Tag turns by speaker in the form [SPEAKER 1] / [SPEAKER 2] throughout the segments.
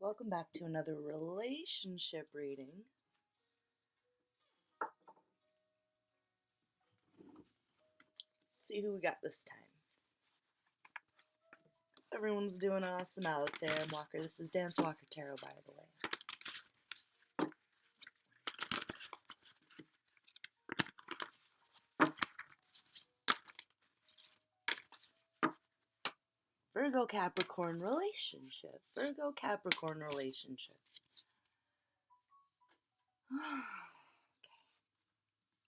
[SPEAKER 1] Welcome back to another relationship reading. Let's see who we got this time. Everyone's doing awesome out there. Walker, this is Dance Walker Tarot, by the way. Virgo Capricorn relationship. Virgo Capricorn relationship. Okay.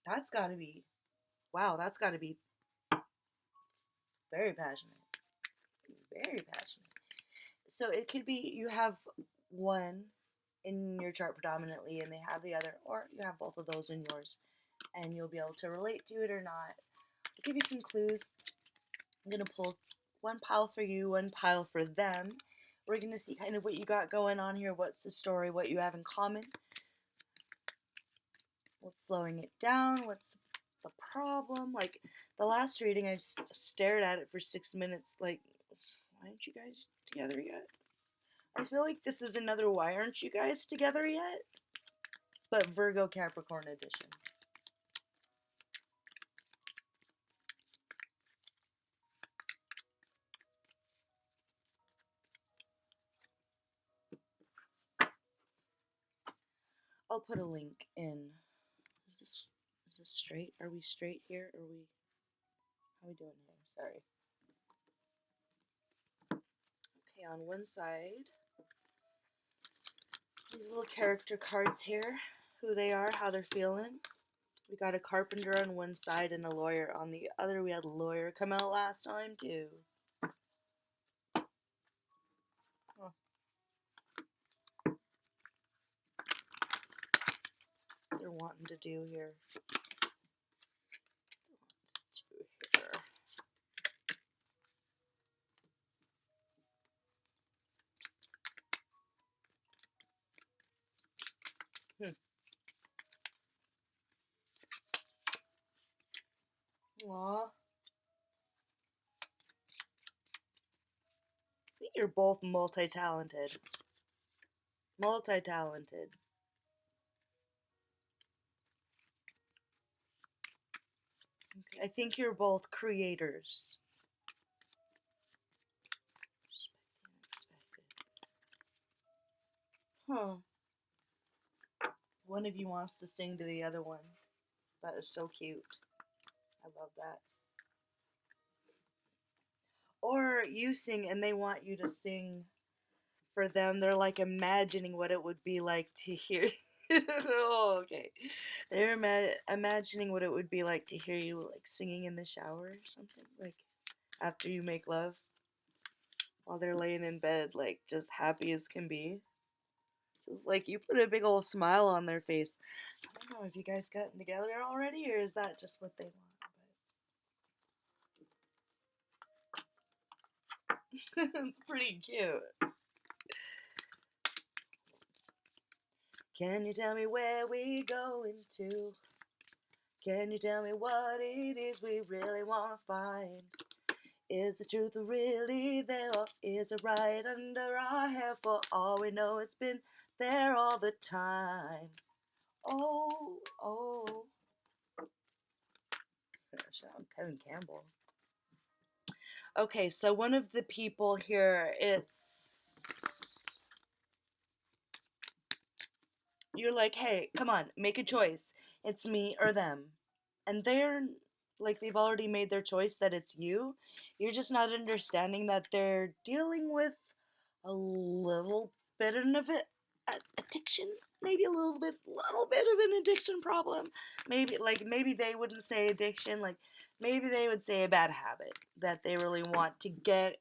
[SPEAKER 1] That's gotta be, wow, that's gotta be very passionate. Very passionate. So it could be you have one in your chart predominantly and they have the other, or you have both of those in yours and you'll be able to relate to it or not. I'll give you some clues. I'm going to pull one pile for you, one pile for them. We're going to see kind of what you got going on here, what's the story, what you have in common, what's slowing it down, what's the problem. Like the last reading, I just stared at it for 6 minutes like, why aren't you guys together yet? I feel like this is another why aren't you guys together yet? But Virgo Capricorn edition. I'll put a link in. Is this straight? Are we straight here? How are we doing here? Sorry. Okay, on one side, these little character cards here, who they are, how they're feeling. We got a carpenter on one side and a lawyer on the other. We had a lawyer come out last time too. Oh. They're wanting to do here. Aw. I think you're both multi-talented. Multi-talented. Okay, I think you're both creators. Huh. One of you wants to sing to the other one. That is so cute. I love that. Or you sing and they want you to sing for them. They're like imagining what it would be like to hear. Oh, okay. They're imagining what it would be like to hear you like singing in the shower or something. Like after you make love. While they're laying in bed, like just happy as can be. Just like you put a big old smile on their face. I don't know if you guys gotten together already or is that just what they want? But it's pretty cute. Can you tell me where we going to? Can you tell me what it is we really want to find? Is the truth really there or is it right under our hair? For all we know, it's been there all the time. Oh, oh. Shout out Tevin Campbell. Okay, so one of the people here, you're like, hey, come on, make a choice. It's me or them. And they're like, they've already made their choice that it's you. You're just not understanding that they're dealing with a little bit of it, addiction, maybe a little bit of an addiction problem. Maybe they wouldn't say addiction, like maybe they would say a bad habit that they really want to get.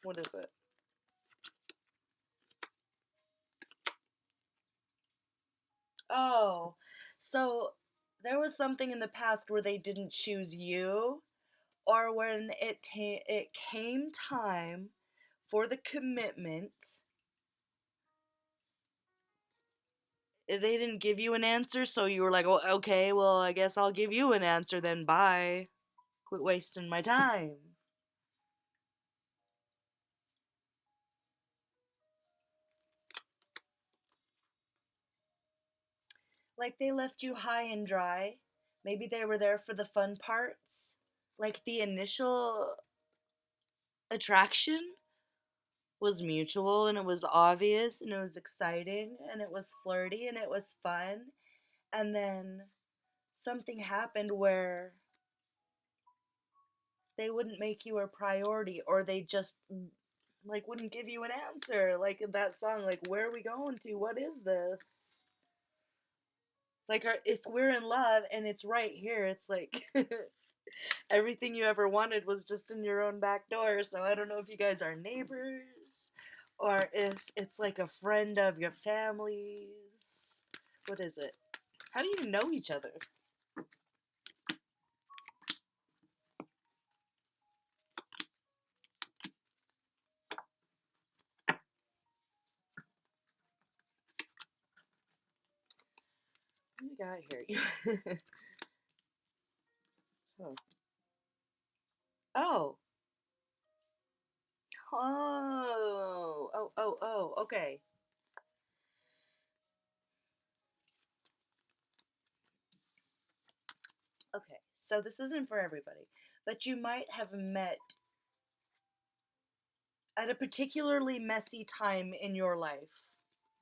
[SPEAKER 1] What is it? Oh, so there was something in the past where they didn't choose you, or when it came time for the commitment, they didn't give you an answer, so you were like, well, okay, well, I guess I'll give you an answer then. Bye. Quit wasting my time. Like they left you high and dry. Maybe they were there for the fun parts. Like the initial attraction was mutual and it was obvious and it was exciting and it was flirty and it was fun. And then something happened where they wouldn't make you a priority, or they just like wouldn't give you an answer, like in that song, like, where are we going to, what is this, like, if we're in love and it's right here, it's like everything you ever wanted was just in your own back door. So I don't know if you guys are neighbors or if it's like a friend of your family's. What is it? How do you even know each other? What do we got here? Huh. Oh. Oh. Okay. Okay. So this isn't for everybody, but you might have met at a particularly messy time in your life.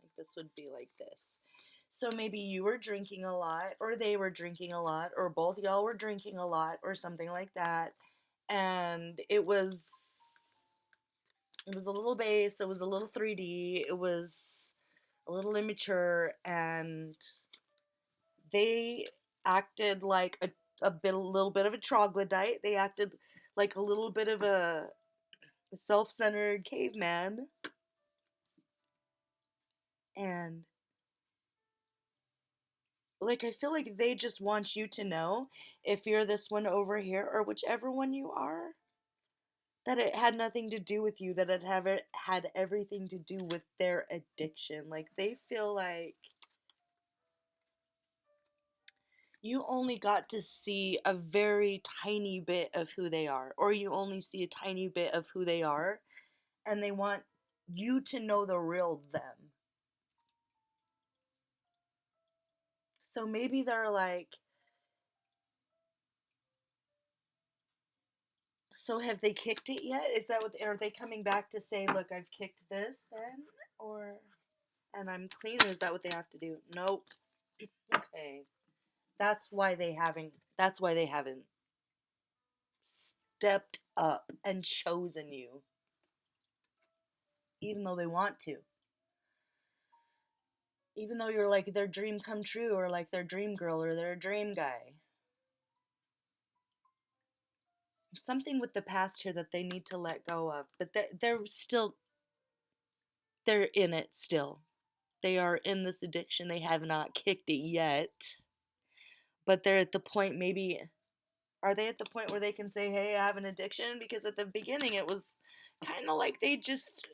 [SPEAKER 1] Like this would be like this. So maybe you were drinking a lot, or they were drinking a lot, or both y'all were drinking a lot, or something like that. And it was a little bass, it was a little 3D, it was a little immature, and they acted like a little bit of a troglodyte. They acted like a little bit of a self-centered caveman, and like I feel like they just want you to know, if you're this one over here or whichever one you are, that it had nothing to do with you, that it had everything to do with their addiction. Like they feel like you only got to see a very tiny bit of who they are, or you only see a tiny bit of who they are, and they want you to know the real them. So maybe they're like, so have they kicked it yet? Is that what, are they coming back to say, look, I've kicked this then? Or, and I'm clean, or is that what they have to do? Nope. Okay. That's why they haven't stepped up and chosen you, even though they want to. Even though you're like their dream come true, or like their dream girl, or their dream guy. Something with the past here that they need to let go of. But they're in it still. They are in this addiction. They have not kicked it yet. But they're at the point, maybe, are they at the point where they can say, hey, I have an addiction? Because at the beginning it was kind of like they just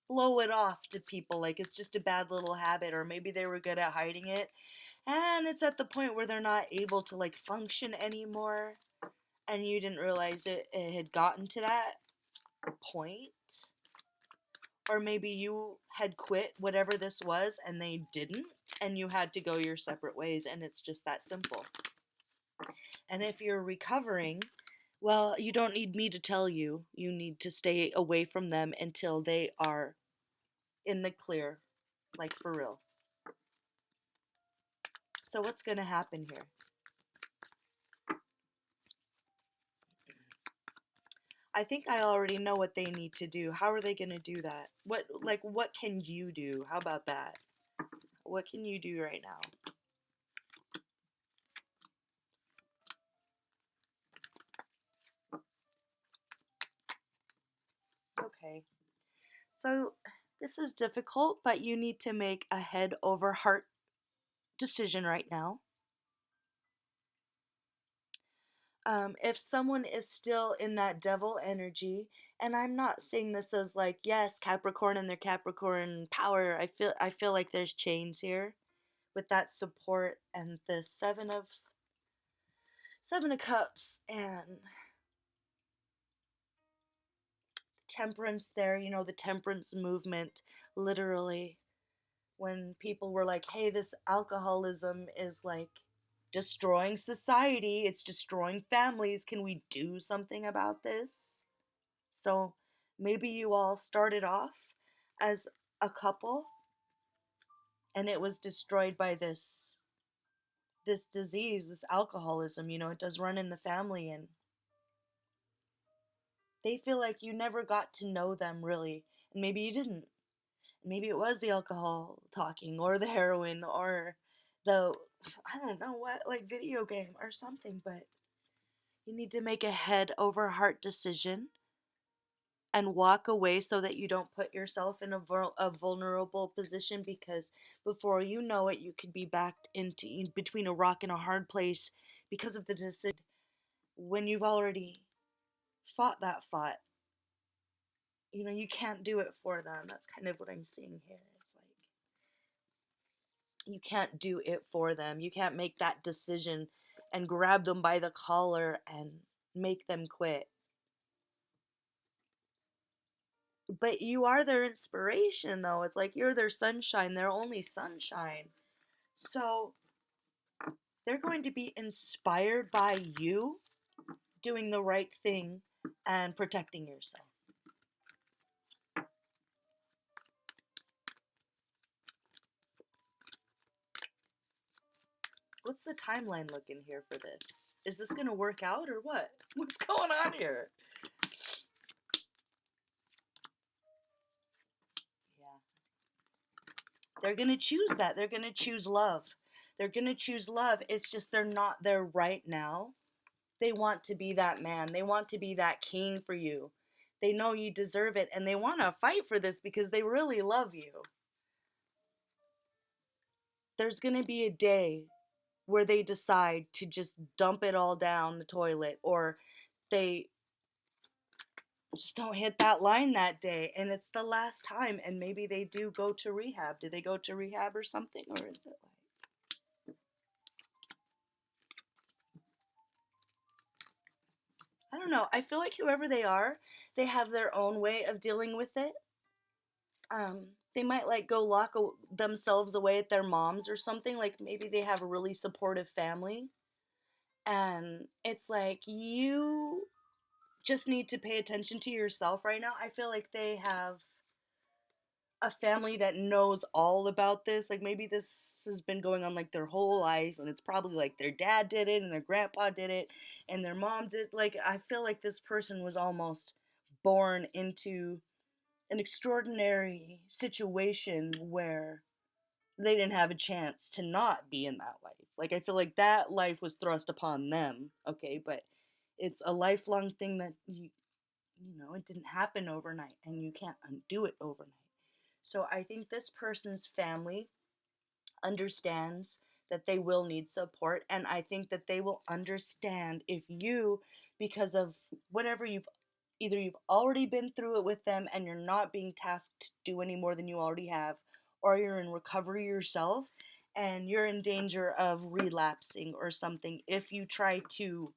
[SPEAKER 1] blow it off to people like it's just a bad little habit, or maybe they were good at hiding it. And it's at the point where they're not able to like function anymore, and you didn't realize it had gotten to that point. Or maybe you had quit whatever this was and they didn't, and you had to go your separate ways, and it's just that simple. And if you're recovering, well, you don't need me to tell you. You need to stay away from them until they are in the clear, like for real. So what's going to happen here? I think I already know what they need to do. How are they going to do that? What can you do? How about that? What can you do right now? Okay. So this is difficult, but you need to make a head over heart decision right now. If someone is still in that devil energy, and I'm not saying this as like, yes, Capricorn and their Capricorn power. I feel like there's chains here with that support, and the seven of cups and temperance there, the temperance movement, literally, when people were like, hey, this alcoholism is like destroying society, it's destroying families. Can we do something about this? So maybe you all started off as a couple and it was destroyed by this disease, this alcoholism, it does run in the family, and they feel like you never got to know them really, and maybe you didn't. Maybe it was the alcohol talking or the heroin or the, I don't know what, like video game or something, but you need to make a head over heart decision and walk away so that you don't put yourself in a vulnerable position, because before you know it, you could be backed into between a rock and a hard place because of the decision when you've already fought that fight. You can't do it for them. That's kind of what I'm seeing here. It's like you can't do it for them. You can't make that decision and grab them by the collar and make them quit. But you are their inspiration, though. It's like you're their sunshine, their only sunshine. So they're going to be inspired by you doing the right thing and protecting yourself. What's the timeline looking here for this? Is this going to work out or what? What's going on here? Yeah. They're going to choose that. They're going to choose love. They're going to choose love. It's just they're not there right now. They want to be that man. They want to be that king for you. They know you deserve it, and they want to fight for this because they really love you. There's going to be a day where they decide to just dump it all down the toilet, or they just don't hit that line that day, and it's the last time, and maybe they do go to rehab. Do they go to rehab or something, or is it like, I don't know. I feel like whoever they are, they have their own way of dealing with it. They might like go lock themselves away at their mom's or something. Like maybe they have a really supportive family, and it's like you just need to pay attention to yourself right now. I feel like they have a family that knows all about this. Like maybe this has been going on like their whole life, and it's probably like their dad did it and their grandpa did it and their mom did. Like I feel like this person was almost born into an extraordinary situation where they didn't have a chance to not be in that life. Like I feel like that life was thrust upon them, okay, but it's a lifelong thing that it didn't happen overnight, and you can't undo it overnight. So I think this person's family understands that they will need support, and I think that they will understand if you, because of whatever you've already been through it with them and you're not being tasked to do any more than you already have, or you're in recovery yourself and you're in danger of relapsing or something. If you try to,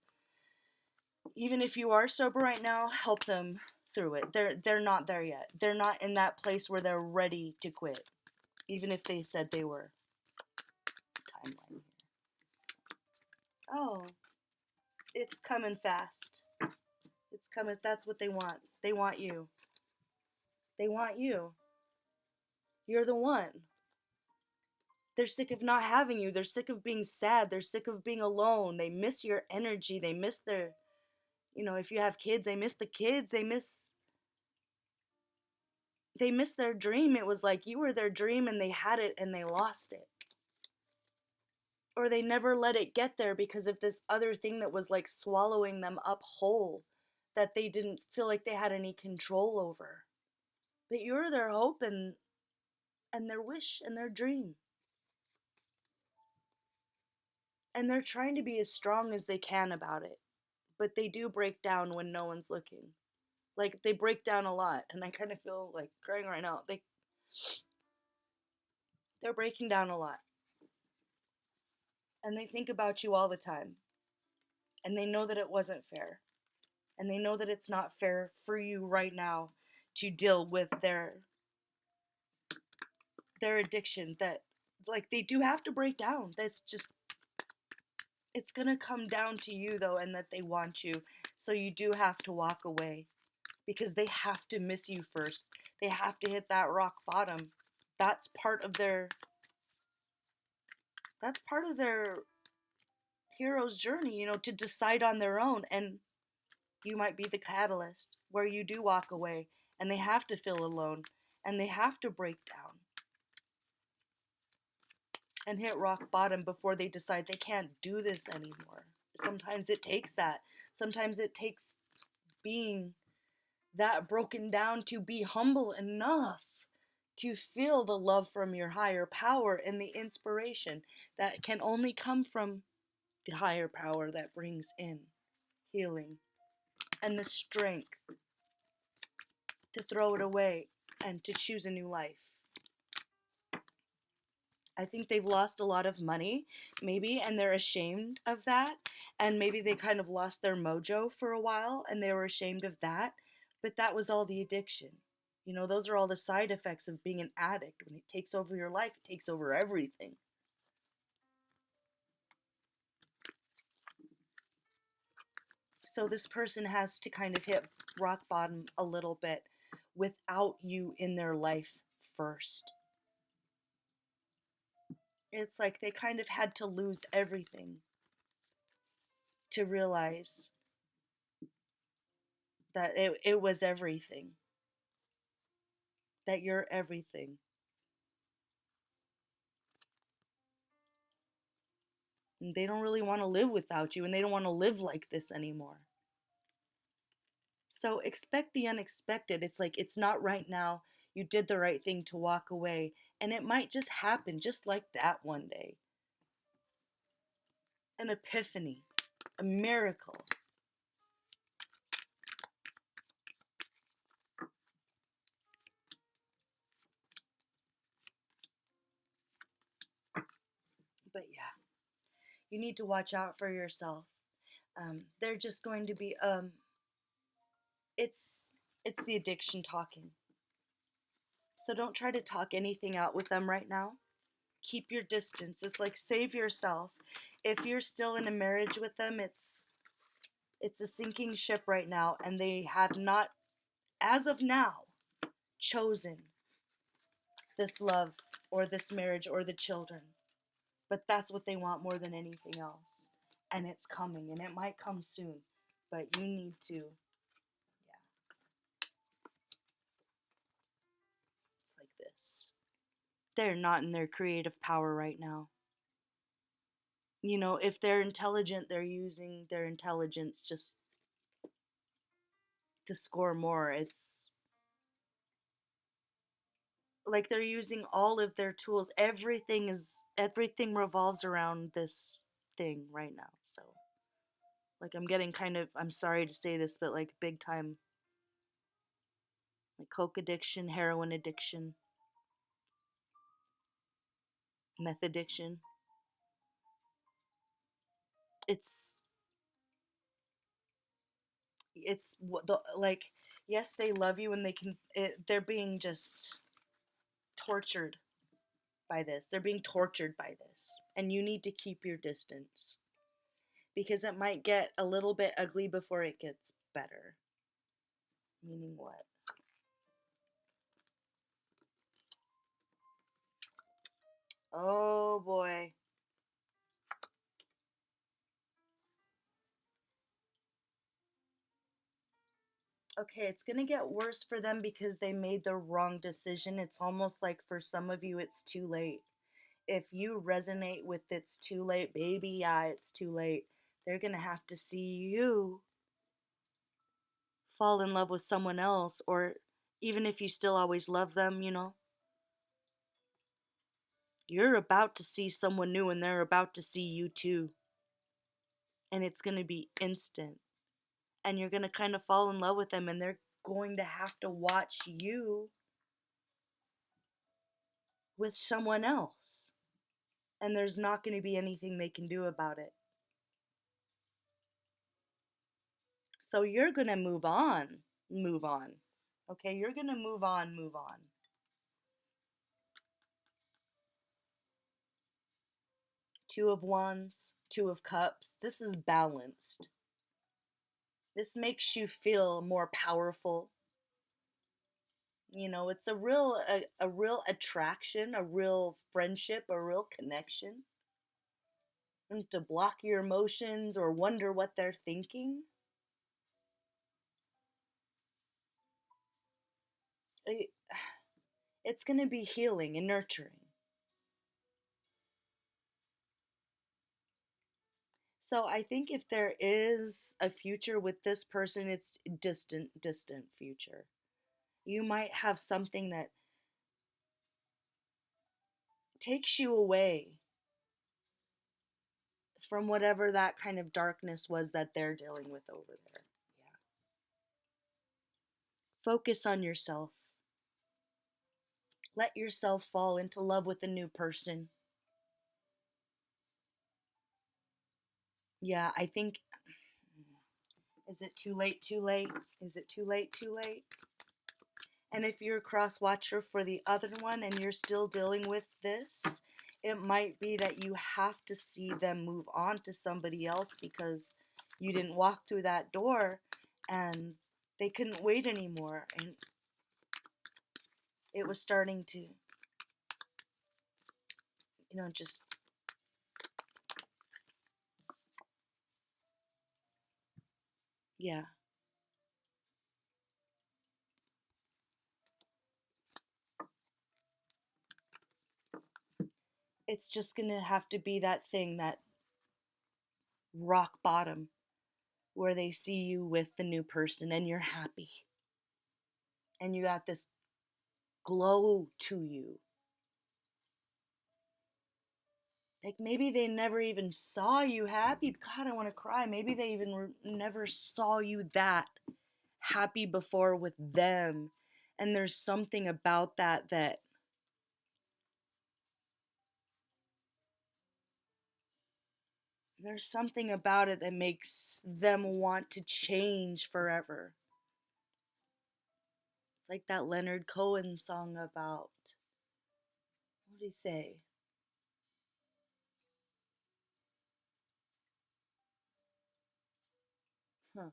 [SPEAKER 1] even if you are sober right now, help them through it. They're not there yet. They're not in that place where they're ready to quit, even if they said they were. Timeline here. Oh, it's coming fast. It's coming. That's what they want. They want you. They want you. You're the one. They're sick of not having you. They're sick of being sad. They're sick of being alone. They miss your energy. They miss their, if you have kids, they miss the kids. They miss their dream. It was like you were their dream and they had it and they lost it. Or they never let it get there because of this other thing that was like swallowing them up whole, that they didn't feel like they had any control over. But you're their hope and their wish and their dream. And they're trying to be as strong as they can about it. But they do break down when no one's looking. Like they break down a lot, and I kind of feel like crying right now. They're breaking down a lot. And they think about you all the time. And they know that it wasn't fair. And they know that it's not fair for you right now to deal with their their addiction, that like they do have to break down. That's just, it's gonna come down to you though, and that they want you. So you do have to walk away because they have to miss you first. They have to hit that rock bottom. That's part of their that's part of their hero's journey, to decide on their own. And you might be the catalyst where you do walk away and they have to feel alone and they have to break down and hit rock bottom before they decide they can't do this anymore. Sometimes it takes that. Sometimes it takes being that broken down to be humble enough to feel the love from your higher power and the inspiration that can only come from the higher power that brings in healing and the strength to throw it away and to choose a new life. I think they've lost a lot of money, maybe, and they're ashamed of that. And maybe they kind of lost their mojo for a while and they were ashamed of that. But that was all the addiction. Those are all the side effects of being an addict. When it takes over your life, it takes over everything. So this person has to kind of hit rock bottom a little bit without you in their life first. It's like they kind of had to lose everything to realize that it was everything. That you're everything. And they don't really want to live without you, and they don't want to live like this anymore. So expect the unexpected. It's like, it's not right now. You did the right thing to walk away, and it might just happen just like that one day. An epiphany, a miracle. But yeah, you need to watch out for yourself. They're just going to be it's the addiction talking. So don't try to talk anything out with them right now. Keep your distance. It's like, save yourself. If you're still in a marriage with them, it's a sinking ship right now, and they have not, as of now, chosen this love or this marriage or the children. But that's what they want more than anything else. And it's coming, and it might come soon. But you need to, yeah, it's like this. They're not in their creative power right now. If they're intelligent, they're using their intelligence just to score more. It's like they're using all of their tools. Everything revolves around this thing right now. So like, I'm getting kind of, I'm sorry to say this, but like big time, like coke addiction, heroin addiction, meth addiction. It's like, yes, they love you and they're being just tortured by this. They're being tortured by this. And you need to keep your distance. Because it might get a little bit ugly before it gets better. Meaning what? Oh boy. Okay, it's gonna get worse for them because they made the wrong decision. It's almost like for some of you, it's too late. If you resonate with "it's too late, baby," yeah, it's too late. They're gonna have to see you fall in love with someone else, or even if you still always love them, you're about to see someone new and they're about to see you too. And it's gonna be instant. And you're gonna kind of fall in love with them, and they're going to have to watch you with someone else. And there's not going to be anything they can do about it. So you're going to move on. Move on. Okay, you're going to move on. Move on. Two of Wands, Two of Cups. This is balanced. This makes you feel more powerful. You know, it's a real attraction, a real friendship, a real connection. And to block your emotions or wonder what they're thinking. It, it's going to be healing and nurturing. So I think if there is a future with this person, it's distant, distant future. You might have something that takes you away from whatever that kind of darkness was that they're dealing with over there. Yeah. Focus on yourself. Let yourself fall into love with a new person. Yeah, I think. Is it too late? Too late? Is it too late? Too late? And if you're a cross watcher for the other one and you're still dealing with this, it might be that you have to see them move on to somebody else because you didn't walk through that door and they couldn't wait anymore. And it was starting to, just, yeah. It's just going to have to be that thing, that rock bottom, where they see you with the new person and you're happy. And you got this glow to you. Like maybe they never even saw you happy. God, I want to cry. Maybe they even never saw you that happy before with them. And there's something about that there's something about it that makes them want to change forever. It's like that Leonard Cohen song about, what did he say? Huh.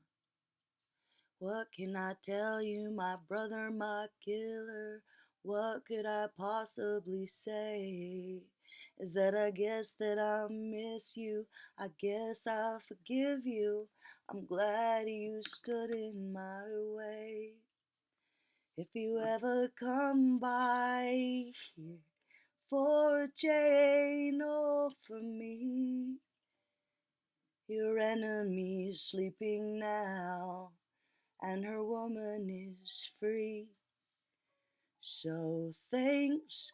[SPEAKER 1] What can I tell you, my brother, my killer? What could I possibly say? Is that I guess that I miss you. I guess I forgive you. I'm glad you stood in my way. If you ever come by here for Jane or for me, your enemy's sleeping now and her woman is free. So thanks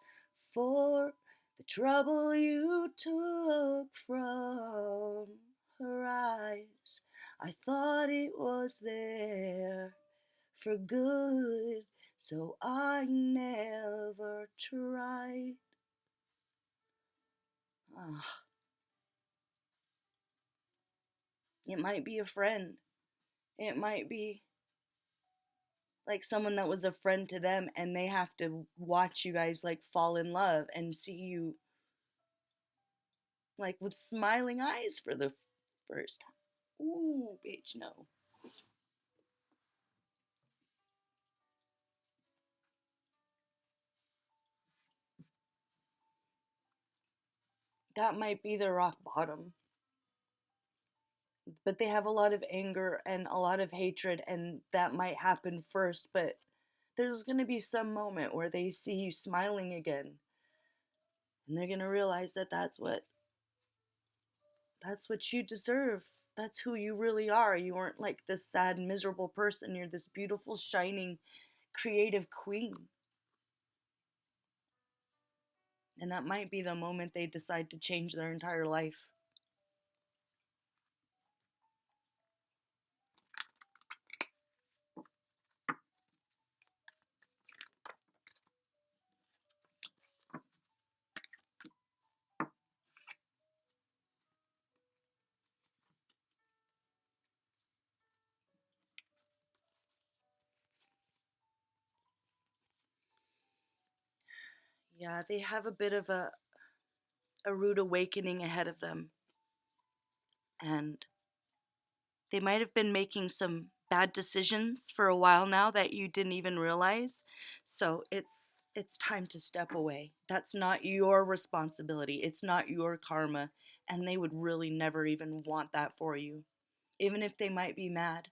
[SPEAKER 1] for the trouble you took from her eyes. I thought it was there for good, so I never tried. Ah, it might be a friend. It might be like someone that was a friend to them and they have to watch you guys like fall in love and see you like with smiling eyes for the first time. Ooh, bitch, no. That might be the rock bottom. But they have a lot of anger and a lot of hatred, and that might happen first. But there's going to be some moment where they see you smiling again, and they're going to realize that that's what you deserve. That's who you really are. You aren't like this sad, miserable person. You're this beautiful, shining, creative queen. And that might be the moment they decide to change their entire life. Yeah, they have a bit of a a rude awakening ahead of them. And they might have been making some bad decisions for a while now that you didn't even realize. So it's time to step away. That's not your responsibility. It's not your karma, and they would really never even want that for you. Even if they might be mad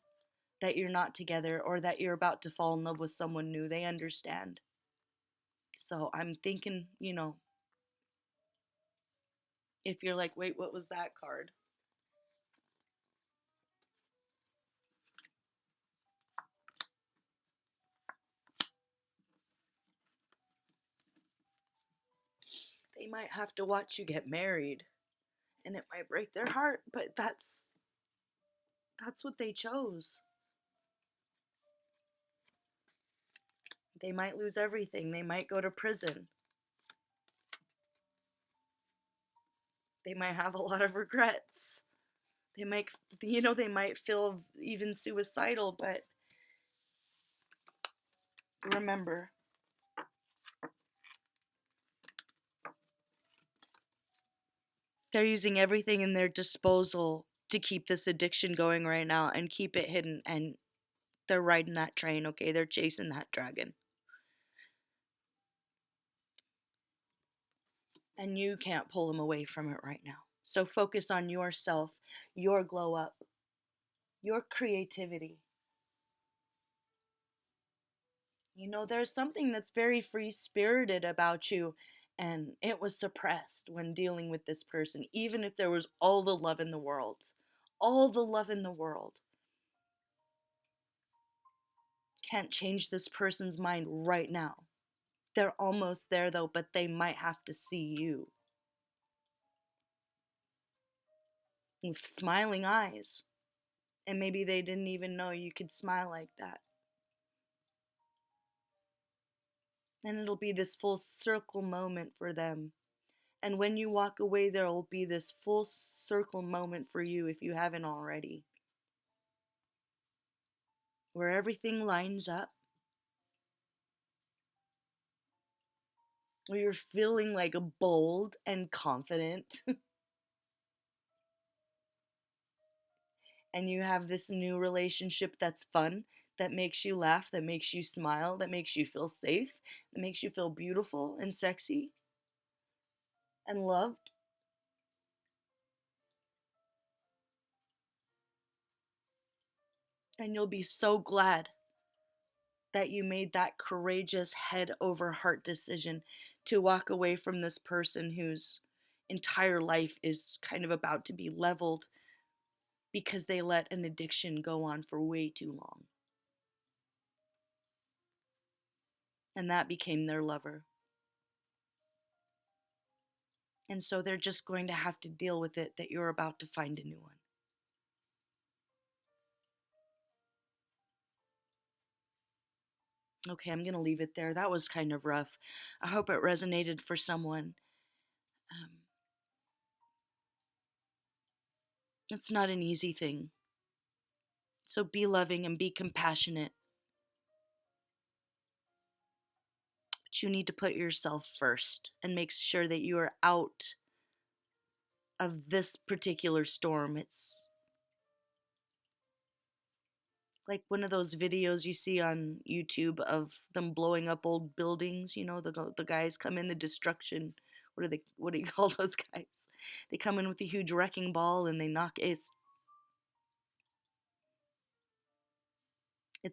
[SPEAKER 1] that you're not together or that you're about to fall in love with someone new, they understand. So I'm thinking, if you're like, "Wait, what was that card?" They might have to watch you get married, and it might break their heart, but that's what they chose. They might lose everything. They might go to prison. They might have a lot of regrets. They might feel even suicidal, but remember, they're using everything in their disposal to keep this addiction going right now and keep it hidden, and they're riding that train, okay? They're chasing that dragon. And you can't pull them away from it right now. So focus on yourself, your glow up, your creativity. There's something that's very free spirited about you, and it was suppressed when dealing with this person, even if there was all the love in the world. All the love in the world. Can't change this person's mind right now. They're almost there though, but they might have to see you with smiling eyes. And maybe they didn't even know you could smile like that. And it'll be this full circle moment for them. And when you walk away, there will be this full circle moment for you if you haven't already, where everything lines up, where you're feeling like bold and confident, and you have this new relationship that's fun, that makes you laugh, that makes you smile, that makes you feel safe, that makes you feel beautiful and sexy and loved. And you'll be so glad that you made that courageous head over heart decision to walk away from this person whose entire life is kind of about to be leveled because they let an addiction go on for way too long. And that became their lover. And so they're just going to have to deal with it that you're about to find a new one. Okay, I'm going to leave it there. That was kind of rough. I hope it resonated for someone. It's not an easy thing. So be loving and be compassionate. But you need to put yourself first and make sure that you are out of this particular storm. It's like one of those videos you see on YouTube of them blowing up old buildings. The guys come in, the destruction. What do you call those guys? They come in with a huge wrecking ball and they knock. It's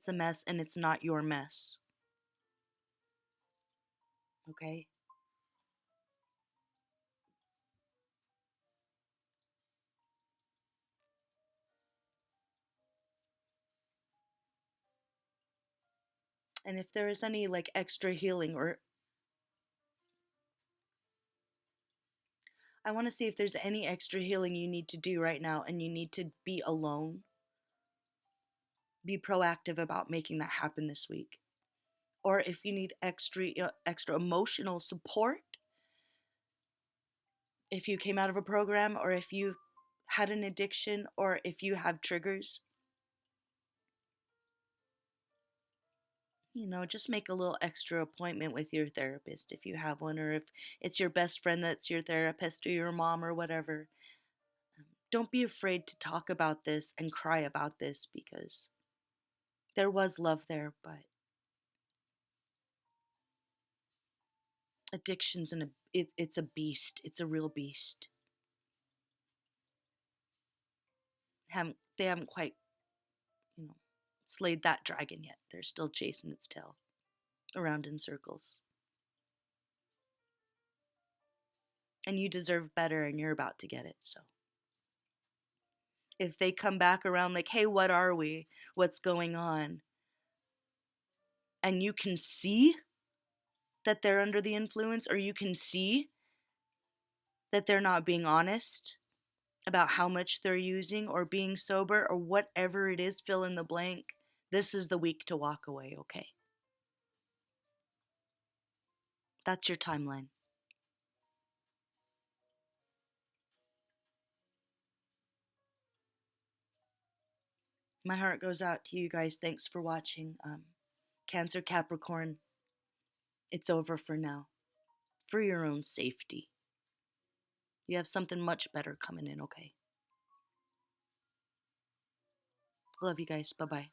[SPEAKER 1] a mess, and it's not your mess. Okay? And if there is any like extra healing, or I want to see if there's any extra healing you need to do right now and you need to be alone, be proactive about making that happen this week. Or if you need extra emotional support, if you came out of a program, or if you had an addiction, or if you have triggers, just make a little extra appointment with your therapist if you have one, or if it's your best friend that's your therapist, or your mom, or whatever. Don't be afraid to talk about this and cry about this, because there was love there, but addiction's it's a beast. It's a real beast. They haven't quite, you know, slayed that dragon yet. They're still chasing its tail around in circles. And you deserve better, and you're about to get it. So if they come back around like, hey, what are we? What's going on? And you can see that they're under the influence, or you can see that they're not being honest about how much they're using, or being sober, or whatever it is, fill in the blank. This is the week to walk away, okay? That's your timeline. My heart goes out to you guys. Thanks for watching. Cancer Capricorn, it's over for now. For your own safety. You have something much better coming in, okay? Love you guys. Bye-bye.